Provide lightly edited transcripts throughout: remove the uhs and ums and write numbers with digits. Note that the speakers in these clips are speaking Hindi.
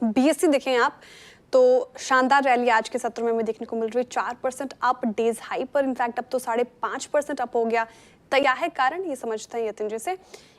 बीएससी देखें आप तो शानदार रैली आज के सत्र में हमें देखने को मिल रही है। 4% अप डेज हाई पर, इनफैक्ट अब तो 5.5% अप हो गया। क्या है कारण, ये समझते हैं यतिन जी से।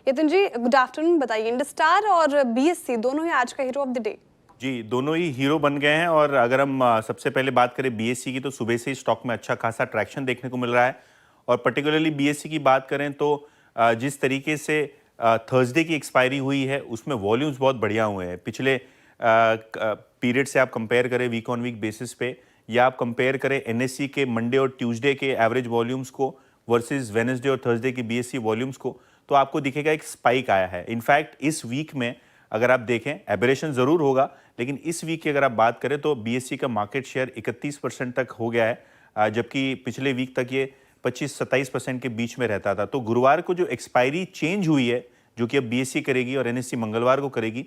यतिन जी गुड आफ्टरनून, बताइए इंडस्टार और बीएससी दोनों ही आज का हीरो ऑफ द डे। जी, दोनों ही हीरो बन गए हैं। और अगर हम सबसे पहले बात करें बीएससी की, तो सुबह से ही स्टॉक में अच्छा खासा ट्रैक्शन देखने को मिल रहा है। और पर्टिकुलरली बीएससी की बात करें तो जिस तरीके से थर्सडे की एक्सपायरी हुई है उसमें वॉल्यूम्स बहुत बढ़िया हुए हैं। पिछले पीरियड से आप कंपेयर करें वीक ऑन वीक बेसिस पे, या आप कंपेयर करें एनएससी के मंडे और ट्यूसडे के एवरेज वॉल्यूम्स को वर्सेस वेडनेसडे और थर्सडे के बीएससी वॉल्यूम्स को, तो आपको दिखेगा एक स्पाइक आया है। इनफैक्ट इस वीक में अगर आप देखें, एबरेशन जरूर होगा, लेकिन इस वीक की अगर आप बात करें तो बीएससी का मार्केट शेयर 31% तक हो गया है, जबकि पिछले वीक तक ये 25-27% के बीच में रहता था। तो गुरुवार को जो एक्सपायरी चेंज हुई है, जो कि अब बीएससी करेगी और एनएससी मंगलवार को करेगी,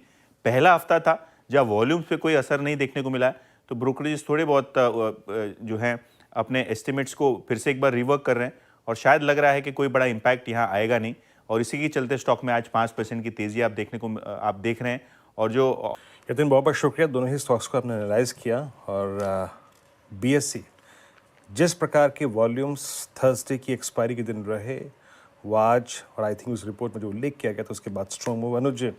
पहला हफ्ता था जब वॉल्यूम्स पे कोई असर नहीं देखने को मिला है, तो ब्रोकरेज थोड़े बहुत जो हैं अपने एस्टिमेट्स को फिर से एक बार रिवर्क कर रहे हैं, और शायद लग रहा है कि कोई बड़ा इंपैक्ट यहाँ आएगा नहीं। और इसी के चलते स्टॉक में आज 5% की तेजी आप देख रहे हैं। और जो यतिन, बहुत बहुत शुक्रिया, दोनों ही स्टॉक्स को आपने एनालाइज किया। और बीएससी जिस प्रकार के वॉल्यूम्स थर्सडे की एक्सपायरी के दिन रहे, वो आज, और आई थिंक उस रिपोर्ट में जो उल्लेख किया गया था उसके बाद स्ट्रॉन्ग मूव। अनुज,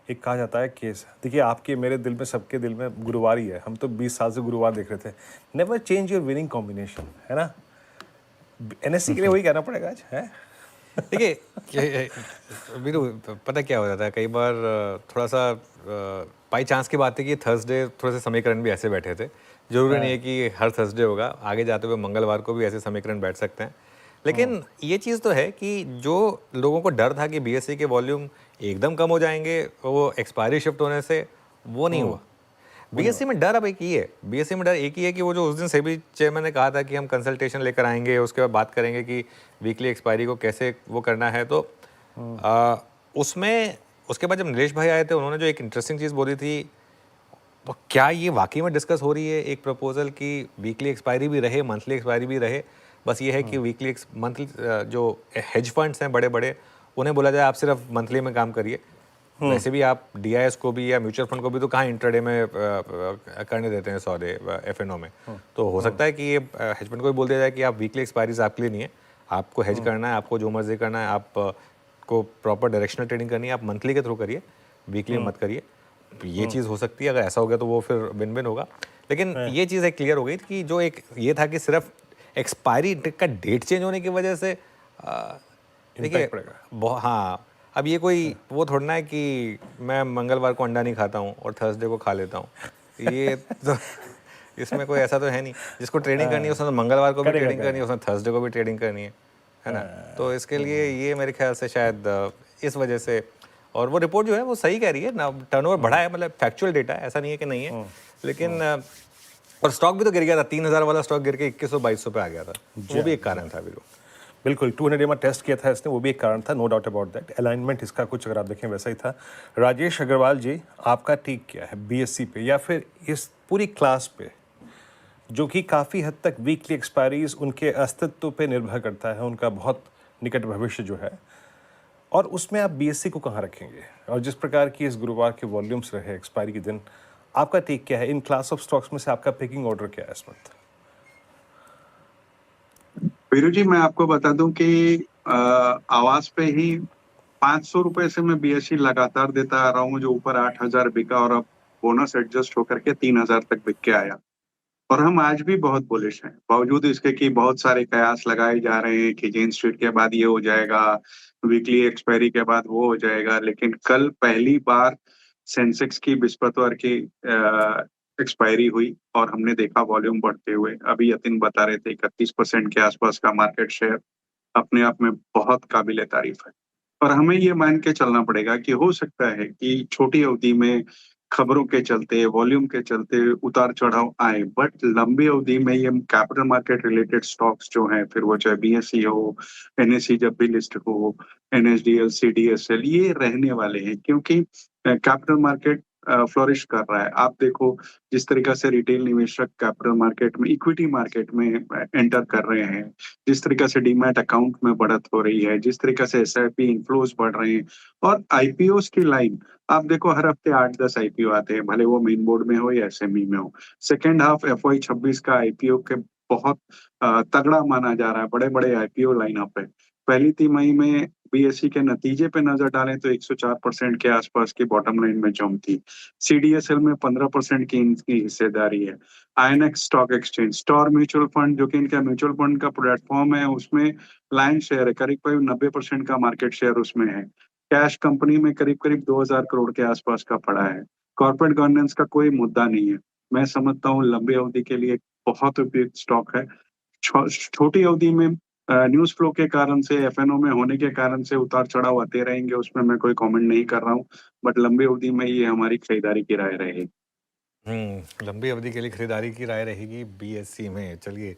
एक कहा जाता है कि देखिए, आपके मेरे दिल में, सबके दिल में गुरुवार ही है। हम तो 20 साल से गुरुवार देख रहे थे। Never change your winning combination, है ना। एनएससी के लिए वही कहना पड़ेगा आज, है। देखिए वीरू, पता क्या हो जाता है कई बार, थोड़ा सा बाई चांस की बात है कि थर्सडे थोड़े से समीकरण भी ऐसे बैठे थे। जरूरी नहीं है कि हर थर्सडे होगा, आगे जाते हुए मंगलवार को भी ऐसे समीकरण बैठ सकते हैं। लेकिन ये चीज़ तो है कि जो लोगों को डर था कि बीएससी के वॉल्यूम एकदम कम हो जाएंगे वो एक्सपायरी शिफ्ट होने से, वो नहीं हुआ। बीएससी में डर अब एक ही है, बीएससी में डर एक ही है कि वो जो उस दिन सेबी चेयरमैन ने कहा था कि हम कंसल्टेशन लेकर आएंगे, उसके बाद बात करेंगे कि वीकली एक्सपायरी को कैसे वो करना है। तो उसमें उसके बाद जब नीलेश भाई आए थे, उन्होंने जो एक इंटरेस्टिंग चीज़ बोली थी, तो क्या ये वाकई में डिस्कस हो रही है एक प्रपोजल की वीकली एक्सपायरी भी रहे, मंथली एक्सपायरी भी रहे। बस ये है कि वीकली मंथली जो हेज फंड्स हैं बड़े बड़े, उन्हें बोला जाए आप सिर्फ मंथली में काम करिए। वैसे भी आप डीआईएस को भी या म्यूचुअल फंड को भी तो कहाँ इंट्राडे में करने देते हैं सौदे एफएनओ में। तो हो सकता है कि ये हेज फंड को भी बोल दिया जाए कि आप वीकली एक्सपायरीज आपके लिए नहीं है, आपको हेज करना है, आपको जो मर्जी करना है, आपको प्रॉपर डायरेक्शनल ट्रेडिंग करनी है, आप मंथली के थ्रू करिए, वीकली मत करिए। ये चीज़ हो सकती है, अगर ऐसा हो गया तो वो फिर विन विन होगा। लेकिन ये चीज़ एक क्लियर हो गई कि जो एक ये था कि सिर्फ एक्सपायरी का डेट चेंज होने की वजह से देखिए, हाँ, अब ये कोई वो थोड़ा ना है कि मैं मंगलवार को अंडा नहीं खाता हूँ और थर्सडे को खा लेता हूँ। ये तो इसमें कोई ऐसा तो है नहीं। जिसको ट्रेडिंग करनी है उसने तो मंगलवार को भी ट्रेडिंग करनी है, उसने थर्सडे को भी ट्रेडिंग करनी है ना। तो इसके लिए ये मेरे ख्याल से शायद इस वजह से, और वो रिपोर्ट जो है वो सही कह रही है ना, टर्नओवर बढ़ा है, मतलब फैक्चुअल डेटा है, ऐसा नहीं है कि नहीं है। लेकिन और स्टॉक भी तो गिर गया था, 3000 वाला स्टॉक गिर के 2100-2200 पे आ गया था, वो भी एक कारण था। बिल्कुल 200 EMA टेस्ट किया था इसने, वो भी एक कारण था, no doubt about that. Alignment इसका कुछ अगर आप देखें वैसा ही था। राजेश अग्रवाल जी, आपका टेक क्या है बीएससी पे या फिर इस पूरी क्लास पे, जो कि काफ़ी हद तक वीकली एक्सपायरीज उनके अस्तित्व पे निर्भर करता है, उनका बहुत निकट भविष्य जो है, और उसमें आप बीएससी को कहाँ रखेंगे? और जिस प्रकार की इस गुरुवार के वॉल्यूम्स रहे एक्सपायरी के दिन, आपका टेक क्या है इन क्लास ऑफ स्टॉक्स में से? आपका पिकिंग ऑर्डर क्या है इस वक्त? वीरू जी, मैं आपको बता दूं कि आवाज पे ही 500 रुपए से मैं बीएससी लगातार देता आ रहा हूँ, जो ऊपर 8000 बिका और अब बोनस एडजस्ट होकर के 3000 तक बिक के आया। और हम आज भी बहुत बुलिश हैं, बावजूद इसके कि बहुत सारे कयास लगाए जा रहे हैं कि जेन स्ट्रीट के बाद ये हो जाएगा, वीकली एक्सपायरी के बाद वो हो जाएगा। लेकिन कल पहली बार सेंसेक्स की बृहस्पतिवार की एक्सपायरी हुई और हमने देखा वॉल्यूम बढ़ते हुए। अभी यतिन बता रहे थे 31% के आसपास का मार्केट शेयर अपने आप में बहुत काबिल तारीफ है। और हमें ये मान के चलना पड़ेगा कि हो सकता है कि छोटी अवधि में खबरों के चलते, वॉल्यूम के चलते उतार चढ़ाव आए, बट लंबी अवधि में ये कैपिटल मार्केट रिलेटेड स्टॉक्स जो हैं, फिर वो चाहे बीएससी हो, एनएससी जब भी लिस्ट हो, एनएसडीएल, सीडीएसएल, ये रहने वाले हैं। क्योंकि कैपिटल मार्केट फ्लोरिश कर रहा है। आप देखो जिस तरीके से रिटेल निवेशक कैपिटल मार्केट में, इक्विटी मार्केट में एंटर कर रहे हैं, जिस तरीके से डीमैट अकाउंट में बढ़त हो रही है, जिस तरीके से एसआईपी इनफ्लोज बढ़ रहे हैं, और आईपीओस की लाइन आप देखो, हर हफ्ते 8-10 आईपीओ आते हैं, भले वो मेन बोर्ड में हो या एसएमई में हो। सेकेंड हाफ FY 26 का आईपीओ के बहुत तगड़ा माना जा रहा है, बड़े बड़े आईपीओ लाइनअप है। पहली तिमाही में बीएसई के नतीजे पे नजर डालें तो 104% के आसपास की बॉटम लाइन में जंप थी। सीडीएसएल में 15% की इनकी हिस्सेदारी है। INX stock exchange, star mutual fund जो कि इनका म्यूचुअल फंड का प्लेटफॉर्म है, उसमें लाइन शेयर है, करीब करीब 90% का मार्केट शेयर उसमें है। कैश कंपनी में करीब करीब 2000 करोड़ के आसपास का पड़ा है। कॉर्पोरेट गवर्नेंस का कोई मुद्दा नहीं है। मैं समझता हूँ लंबी अवधि के लिए बहुत उपयुक्त स्टॉक है। छोटी अवधि में न्यूज फ्लो के कारण से, एफएनओ में होने के कारण से उतार चढ़ाव आते रहेंगे, उसमें मैं कोई कमेंट नहीं कर रहा हूँ, बट लंबी अवधि में ये हमारी खरीदारी की राय रहेगी। लंबी अवधि के लिए खरीदारी की राय रहेगी बीएससी में। चलिए